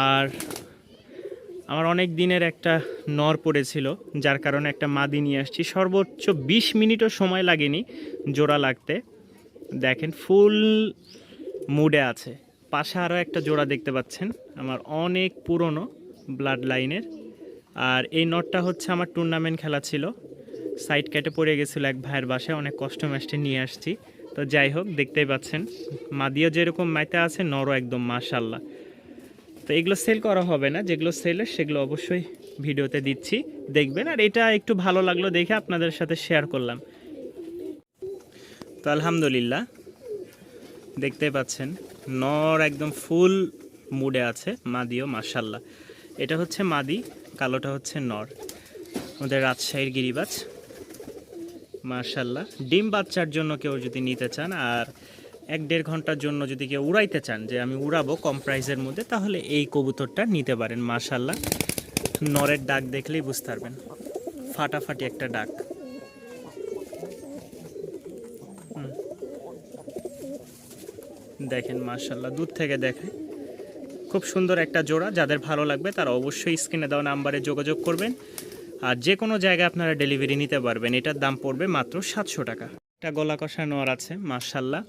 আর আমার অনেক দিনের একটা নর পড়েছিল, যার কারণে একটা মাদি নিয়ে আসছি। সর্বোচ্চ 20 মিনিটও সময় লাগেনি জোড়া লাগতে। দেখেন ফুল মুডে আছে। পাশে আরও একটা জোড়া দেখতে পাচ্ছেন, আমার অনেক পুরনো ব্লাড লাইনের। আর এই নটটা হচ্ছে আমার টুর্নামেন্ট খেলা ছিল, সাইড কেটে পড়ে গেছিলো এক ভাইয়ের বাসায়, অনেক কষ্ট ম্যাচটা নিয়ে আসছি। তো যাই হোক, দেখতেই পাচ্ছেন মাদিও যেরকম মাইতে আছে, নরও একদম মাশাল্লাহ। তো এগুলো সেল করা হবে না, যেগুলো সেলের সেগুলো অবশ্যই ভিডিওতে দিচ্ছি, দেখবেন। আর এটা একটু ভালো লাগলো দেখে আপনাদের সাথে শেয়ার করলাম। তো আলহামদুলিল্লাহ, দেখতেই পাচ্ছেন নর একদম ফুল মুডে আছে, মাদিও মাশাল্লাহ। এটা হচ্ছে মাদি, কালোটা হচ্ছে নর। আমাদের রাজশাহীর গিরিবাজ মাশাল্লাহ। ডিম বাচ্চার জন্য কেউ যদি নিতে চান, আর 1-1.5 ঘন্টার জন্য যদি কেউ উড়াইতে চান, যে আমি উড়াবো কম প্রাইসের মধ্যে, তাহলে এই কবুতরটা নিতে পারেন মাশাল্লাহ। নরের ডাক দেখলেই বুঝতে পারবেন, ফাটাফাটি একটা ডাক। দেখেন মাশাল্লাহ, দূর থেকে দেখে খুব সুন্দর একটা জোড়া। যাদের ভালো লাগবে তারা অবশ্যই স্ক্রিনে দেওয়া নাম্বারে যোগাযোগ করবেন, আর যে কোনো জায়গায় আপনারা ডেলিভারি নিতে পারবেন। এটার দাম পড়বে মাত্র 700 টাকা। একটা গলা কষা নর আছে মাশাল্লাহ,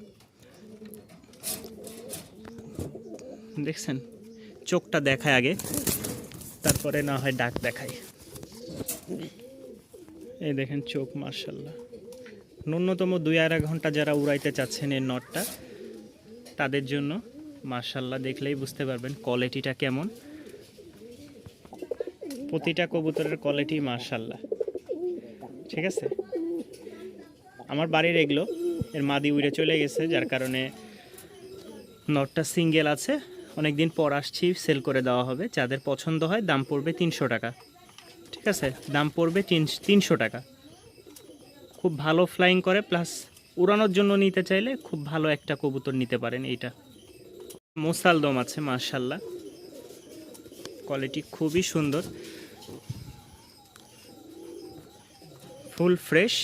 দেখছেন? চোখটা দেখায় আগে, তারপরে না হয় ডাক দেখায়। এই দেখেন চোখ মাশাল্লাহ। ন্যূনতম 2-2.5 ঘন্টা যারা উড়াইতে চাচ্ছেন এই নটটা, তাদের জন্য মাশাল্লাহ, দেখলেই বুঝতে পারবেন কোয়ালিটিটা কেমন। প্রতিটা কবুতরের কোয়ালিটি মাশাল্লাহ, ঠিক আছে। আমার বাড়ির এগুলো, এর মাদি উড়ে চলে গেছে, যার কারণে নটটা সিঙ্গেল আছে। অনেক দিন পর আসছি, সেল করে দেওয়া হবে। যাদের পছন্দ হয় দাম পড়বে 300 টাকা, ঠিক আছে? দাম পড়বে 300 টাকা। খুব ভালো ফ্লাইং করে, প্লাস উড়ানোর জন্য নিতে চাইলে খুব ভালো একটা কবুতর নিতে পারেন। এইটা মোসালদম আছে মাশাল্লাহ, কোয়ালিটি খুবই সুন্দর, ফুল ফ্রেশ।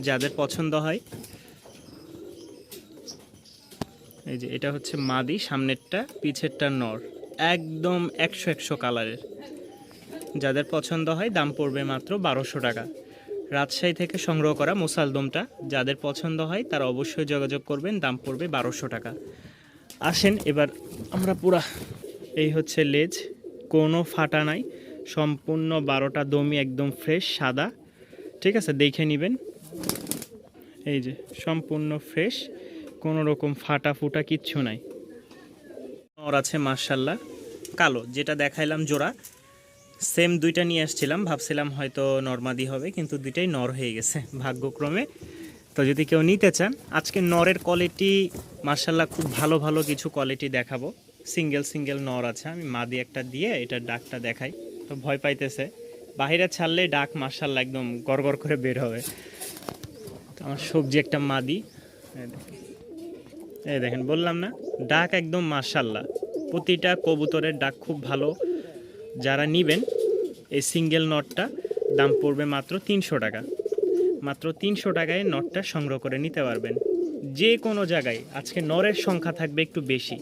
যাদের পছন্দ হয়, এই যে এটা হচ্ছে মাদি, সামনেরটা পিছেরটা নর, একদম 100 কালারের। যাদের পছন্দ হয় দাম পড়বে মাত্র 1200 টাকা। রাজশাহী থেকে সংগ্রহ করা মোসালদমটা যাদের পছন্দ হয় তারা অবশ্যই যোগাযোগ করবেন, দাম পড়বে 1200 টাকা। আসেন এবার আমরা পুরা, এই হচ্ছে লেজ, কোনো ফাটা নাই, সম্পূর্ণ 12টা দমই একদম ফ্রেশ সাদা, ঠিক আছে? দেখে নেবেন, এই যে সম্পূর্ণ ফ্রেশ, কোনো রকম ফাটা ফুটা কিচ্ছু নাই। নর আছে মাশাল্লাহ, কালো যেটা দেখাইলাম জোড়া, সেম দুইটা নিয়ে আসছিলাম, ভাবছিলাম হয়তো নরমাদি হবে, কিন্তু দুইটাই নর হয়ে গেছে ভাগ্যক্রমে। তো যদি কেউ নিতে চান, আজকে নরের কোয়ালিটি মাশাল্লাহ খুব ভালো ভালো কিছু কোয়ালিটি দেখাবো। সিঙ্গেল নর আছে, আমি মাদি একটা দিয়ে এটার ডাকটা দেখাই। তো ভয় পাইতেছে, বাহিরে ছাড়লে ডাক মাশাল্লাহ একদম গড়গড় করে বের হবে। তো আমার সবজি একটা মাদি, এই দেখেন, বললাম না ডাক একদম মাশাল্লাহ। প্রতিটা কবুতরের ডাক খুব ভালো। যারা নেবেন এই সিঙ্গেল নটটা, দাম পড়বে মাত্র 300 টাকা। মাত্র 300 টাকায় নটটা সংগ্রহ করে নিতে পারবেন যে কোনো জায়গায়। আজকে নরের সংখ্যা থাকবে একটু বেশি,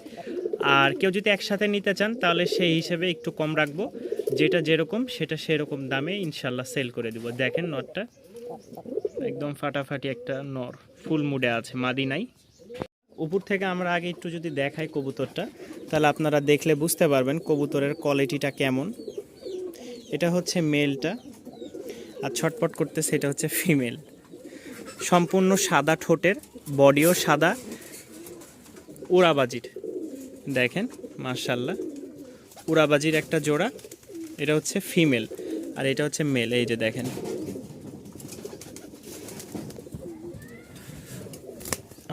আর কেউ যদি একসাথে নিতে চান তাহলে সেই হিসেবে একটু কম রাখবো, যেটা যেরকম সেটা সেরকম দামে ইনশাল্লাহ সেল করে দেব। দেখেন নটটা একদম ফাটাফাটি একটা নর, ফুল মুডে আছে, মাদি নাই। উপর থেকে আমরা আগে একটু যদি দেখাই কবুতরটা, তাহলে আপনারা দেখলে বুঝতে পারবেন কবুতরের কোয়ালিটিটা কেমন। এটা হচ্ছে মেলটা, আর ছটপট করতেছে এটা হচ্ছে ফিমেল। সম্পূর্ণ সাদা ঠোঁটের, বডিও সাদা, উড়াবাজির, দেখেন মাশাল্লাহ, উড়াবাজির একটা জোড়া। এটা হচ্ছে ফিমেল আর এটা হচ্ছে মেল, এই যে দেখেন।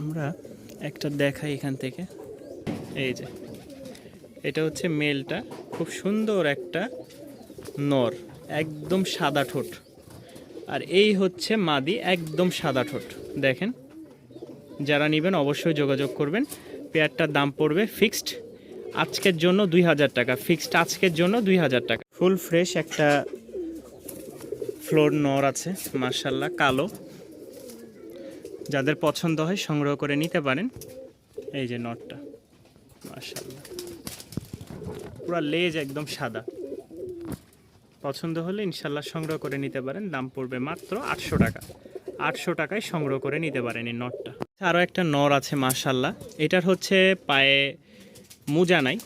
আমরা একটা দেখাই এখান থেকে, এই যে এটা হচ্ছে মেলটা, খুব সুন্দর একটা নর, একদম সাদা ঠোঁট। আর এই হচ্ছে মাদি, একদম সাদা ঠোঁট। দেখেন, যারা নেবেন অবশ্যই যোগাযোগ করবেন। পেয়ারটার দাম পড়বে ফিক্সড আজকের জন্য 2000 টাকা, ফিক্সড আজকের জন্য 2000 টাকা। ফুল ফ্রেশ একটা ফ্লোর নর আছে মাশাল্লাহ, কালো। যাদের পছন্দ হয় সংগ্রহ করে নিতে পারেন। এই যে নরটা মাশাল্লাহ। পুরো লেজ একদম সাদা। পছন্দ হলে ইনশাল্লাহ সংগ্রহ করে নিতে পারেন। দাম পড়বে মাত্র 800 টাকা। 800 টাকায় সংগ্রহ করে নিতে পারেন এই নরটা। আরও একটা নর আছে মাশাল্লাহ, এটার হচ্ছে পায়ে মোজা নাই,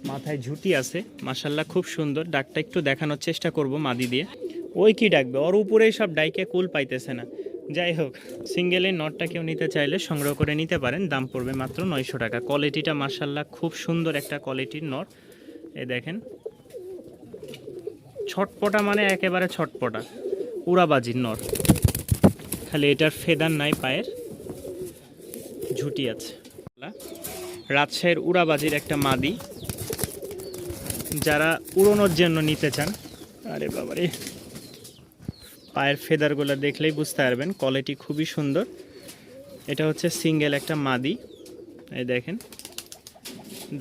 মাথায় ঝুঁটি আছে মাশাল্লাহ, খুব সুন্দর। ডাকটা একটু দেখানোর চেষ্টা করব মাদি দিয়ে। ওই কি ডাকবে, ওর উপরেই সব ডাইকে কুল পাইতেছে না। যাই হোক, সিঙ্গেলের নটটা কেউ নিতে চাইলে সংগ্রহ করে নিতে পারেন। দাম পড়বে মাত্র 900 টাকা। কোয়ালিটিটা মাশাল্লাহ খুব সুন্দর একটা কোয়ালিটির নর। এই দেখেন, ছটপটা মানে একেবারে ছটপটা, উড়াবাজির নর। খালি এটার ফেদার নাই, পায়ের ঝুঁটি আছে। রাজশাহীর উড়াবাজির একটা মাদি, যারা উড়োনোর জন্য নিতে চান। আরে বাবারে, পায়ের ফেদারগুলো দেখলেই বুঝতে পারবেন কোয়ালিটি খুবই সুন্দর। এটা হচ্ছে সিঙ্গেল একটা মাদি। এই দেখেন,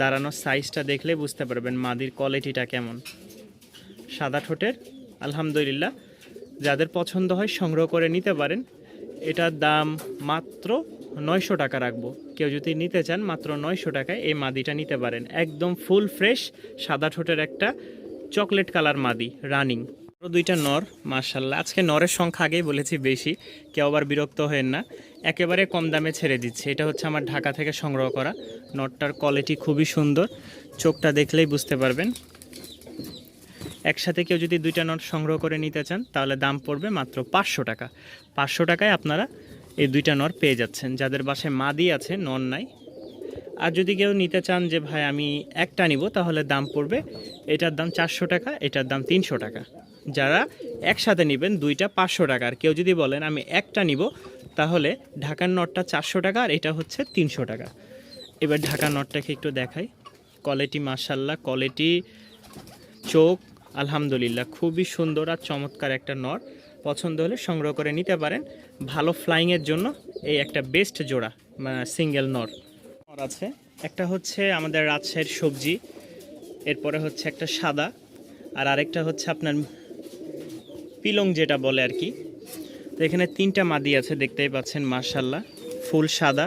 দাঁড়ানোর সাইজটা দেখলেই বুঝতে পারবেন মাদির কোয়ালিটিটা কেমন। সাদা ঠোঁটের, আলহামদুলিল্লাহ। যাদের পছন্দ হয় সংগ্রহ করে নিতে পারেন। এটার দাম মাত্র 900 টাকা রাখবো। কেউ যদি নিতে চান মাত্র 900 টাকায় এই মাদিটা নিতে পারেন। একদম ফুল ফ্রেশ সাদা ঠোঁটের একটা চকলেট কালার মাদি, রানিং। দুইটা নর মাশাল্লাহ। আজকে নরের সংখ্যা আগেই বলেছি বেশি, কেউ আবার বিরক্ত হয়েন না। একেবারে কম দামে ছেড়ে দিচ্ছে। এটা হচ্ছে আমার ঢাকা থেকে সংগ্রহ করা। নরটার কোয়ালিটি খুবই সুন্দর, চোখটা দেখলেই বুঝতে পারবেন। একসাথে কেউ যদি দুইটা নট সংগ্রহ করে নিতে চান তাহলে দাম পড়বে মাত্র 500 টাকা। 500 টাকায় আপনারা এই দুইটা নর পেয়ে যাচ্ছেন। যাদের বাসায় মাদি আছে, নর নাই। আর যদি কেউ নিতে চান যে ভাই আমি একটা নিব, তাহলে দাম পড়বে, এটার দাম 400 টাকা, এটার দাম 300 টাকা। যারা একসাথে নেবেন দুইটা 500 টাকা। আর কেউ যদি বলেন আমি একটা নিব, তাহলে ঢাকার নটটা 400 টাকা আর এটা হচ্ছে 300 টাকা। এবার ঢাকার নটটাকে একটু দেখাই। কোয়ালিটি মাশাল্লাহ, কোয়ালিটি, চোখ আলহামদুলিল্লাহ খুবই সুন্দর আর চমৎকার একটা নর। পছন্দ হলে সংগ্রহ করে নিতে পারেন। ভালো ফ্লাইংয়ের জন্য এই একটা বেস্ট জোড়া সিঙ্গেল নর আছে। একটা হচ্ছে আমাদের রাজশাহীর সবজি, এরপরে হচ্ছে একটা সাদা, আর আরেকটা হচ্ছে আপনার পিলং যেটা বলে আর কি। তো এখানে তিনটা মাদি আছে, দেখতেই পাচ্ছেন মাশাল্লাহ, ফুল সাদা।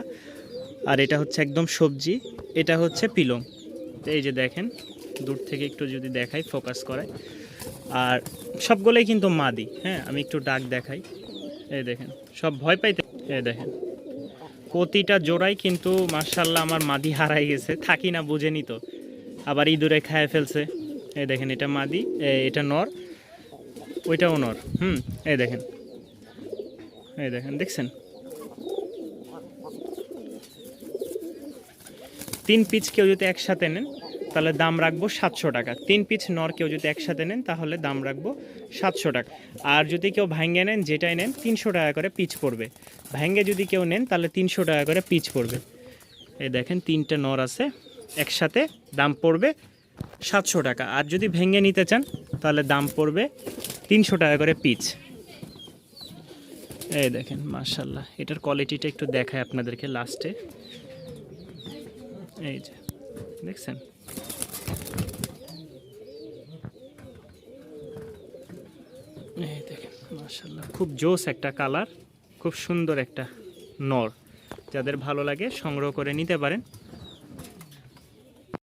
আর এটা হচ্ছে একদম সবজি, এটা হচ্ছে পিলং। তো এই যে দেখেন, দূর থেকে একটু যদি দেখাই, ফোকাস করাই, আর সবগুলোই কিন্তু মাদি। হ্যাঁ, আমি একটু ডাক দেখাই। এই দেখেন, সব ভয় পাইতে। এই দেখেন, প্রতিটা জোড়াই কিন্তু মাশাল্লাহ আমার মাদি হারাই গেছে, থাকি না বুঝেনি তো, আবার ইঁদুরে খায় ফেলছে। এই দেখেন, এটা মাদি, এটা নর, ওইটাও নর। এই দেখেন, এই দেখেন, দেখছেন? 3 পিস কেউ যদি একসাথে নেন তাহলে দাম রাখবো 700 টাকা। 3 পিস নর কেউ যদি একসাথে নেন তাহলে দাম রাখবো 700 টাকা। আর যদি কেউ ভাঙ্গে নেন, যেটাই নেন 300 টাকা করে পিচ পড়বে। ভাঙ্গে যদি কেউ নেন তাহলে 300 টাকা করে পিচ পড়বে। এই দেখেন, 3টে নর আছে একসাথে, দাম পড়বে 700 টাকা। আর যদি ভেঙে নিতে চান তাহলে দাম পড়বে 300 টাকা করে পিচ। এই দেখেন মাশাল্লাহ, এটার কোয়ালিটিটা একটু দেখায় আপনাদেরকে লাস্টে। এই যে দেখছেন, এই দেখেন মাশাল্লাহ, খুব জোস একটা কালার, খুব সুন্দর একটা নর। যাদের ভালো লাগে সংগ্রহ করে নিতে পারেন।